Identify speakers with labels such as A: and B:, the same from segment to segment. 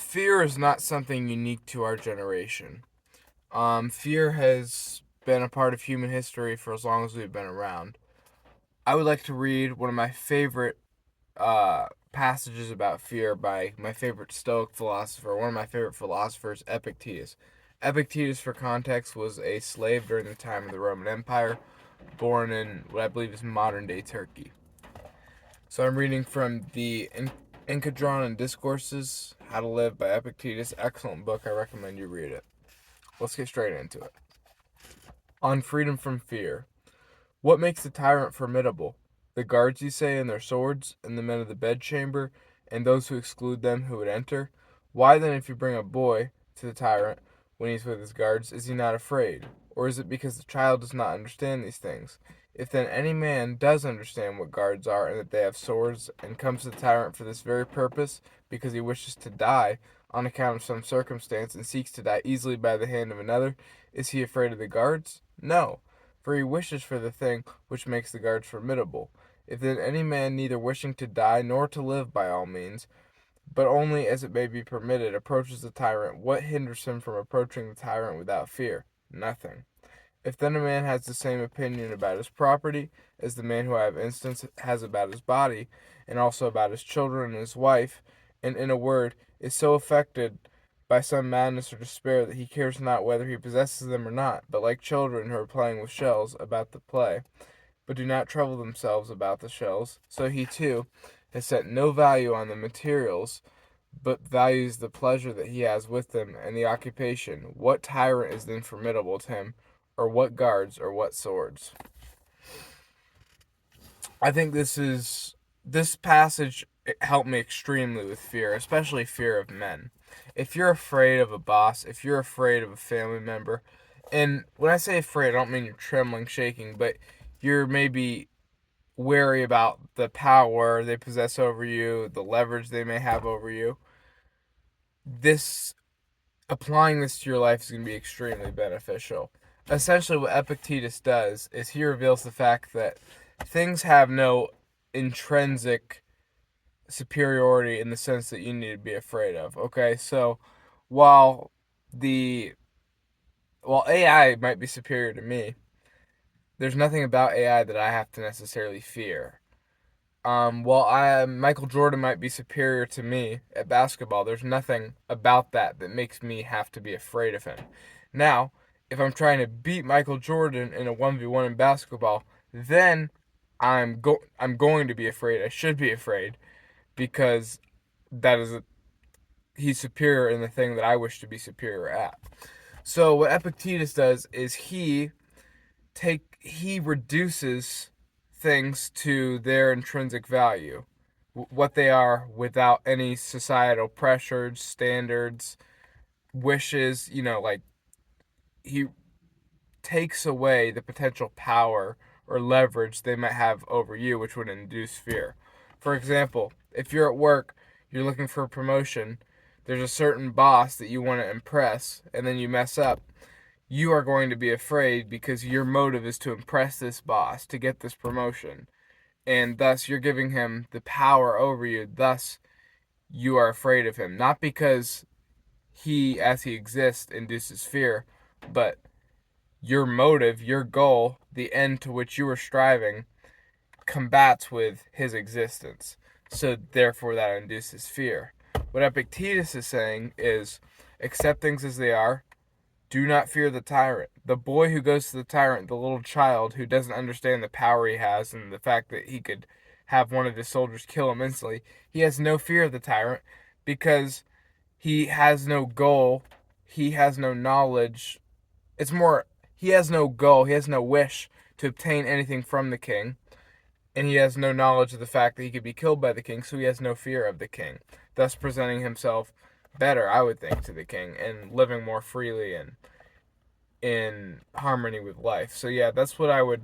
A: Fear is not something unique to our generation. Fear has been a part of human history for as long as we've been around. I would like to read one of my favorite passages about fear by my favorite Stoic philosopher, one of my favorite philosophers, Epictetus. Epictetus, for context, was a slave during the time of the Roman Empire, born in what I believe is modern day Turkey. So I'm reading from the Enchidron and Discourses, How to Live by Epictetus. Excellent book. I recommend you read it. Let's get straight into it. On freedom from fear. What makes the tyrant formidable? The guards, you say, and their swords, and the men of the bedchamber, and those who exclude them who would enter? Why then, if you bring a boy to the tyrant when he's with his guards, is he not afraid? Or is it because the child does not understand these things? If then any man does understand what guards are, and that they have swords, and comes to the tyrant for this very purpose, because he wishes to die on account of some circumstance, and seeks to die easily by the hand of another, is he afraid of the guards? No, for he wishes for the thing which makes the guards formidable. If then any man neither wishing to die nor to live by all means, but only as it may be permitted, approaches the tyrant, what hinders him from approaching the tyrant without fear? Nothing. If then a man has the same opinion about his property as the man who I have instanced has about his body, and also about his children and his wife, and in a word, is so affected by some madness or despair that he cares not whether he possesses them or not, but like children who are playing with shells about the play, but do not trouble themselves about the shells, so he too has set no value on the materials, but values the pleasure that he has with them and the occupation. What tyrant is then formidable to him, or what guards, or what swords? I think this passage helped me extremely with fear, especially fear of men. If you're afraid of a boss, if you're afraid of a family member, and when I say afraid, I don't mean you're trembling, shaking, but you're maybe wary about the power they possess over you, the leverage they may have over you. This Applying this to your life is going to be extremely beneficial. Essentially, what Epictetus does is he reveals the fact that things have no intrinsic superiority in the sense that you need to be afraid of. Okay, so while the while AI might be superior to me, there's nothing about AI that I have to necessarily fear. While Michael Jordan might be superior to me at basketball, there's nothing about that makes me have to be afraid of him. Now, if I'm trying to beat Michael Jordan in a 1v1 in basketball, then I'm going to be afraid. I should be afraid because that is he's superior in the thing that I wish to be superior at. So what Epictetus does is he reduces things to their intrinsic value, what they are without any societal pressures, standards, wishes. Like he takes away the potential power or leverage they might have over you, which would induce fear. For example, if you're at work, you're looking for a promotion, there's a certain boss that you want to impress, and then you mess up, you are going to be afraid because your motive is to impress this boss, to get this promotion. And thus, you're giving him the power over you. Thus, you are afraid of him. Not because he, as he exists, induces fear, but your motive, your goal, the end to which you are striving, combats with his existence. So, therefore, that induces fear. What Epictetus is saying is accept things as they are. Do not fear the tyrant. The boy who goes to the tyrant, the little child who doesn't understand the power he has and the fact that he could have one of his soldiers kill him instantly, he has no fear of the tyrant because he has no goal, he has no knowledge. It's more, he has no goal, he has no wish to obtain anything from the king, and he has no knowledge of the fact that he could be killed by the king, so he has no fear of the king, thus presenting himself better, I would think, to the king and living more freely and in harmony with life. So yeah, that's what I would.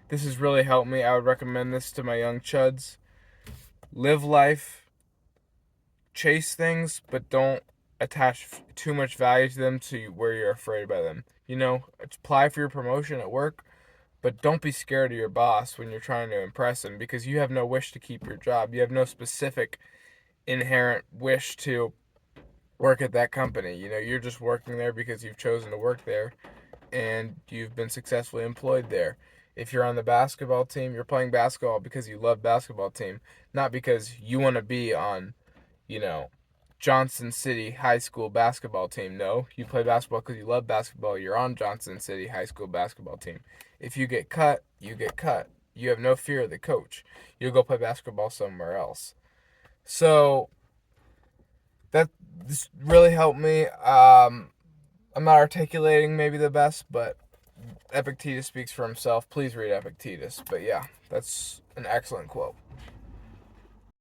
A: This has really helped me. I would recommend this to my young chuds. Live life, chase things, but don't attach too much value to them to where you're afraid by them. Apply for your promotion at work, but don't be scared of your boss when you're trying to impress him because you have no wish to keep your job. You have no specific inherent wish to work at that company. You're just working there because you've chosen to work there and you've been successfully employed there. If you're on the basketball team, you're playing basketball because you love basketball team, not because you want to be on, you know, Johnson City High School basketball team. No, you play basketball because you love basketball. You're on Johnson City High School basketball team. If you get cut, you get cut. You have no fear of the coach. You'll go play basketball somewhere else. So that this really helped me. I'm not articulating maybe the best, but Epictetus speaks for himself. Please read Epictetus. But yeah, that's an excellent quote.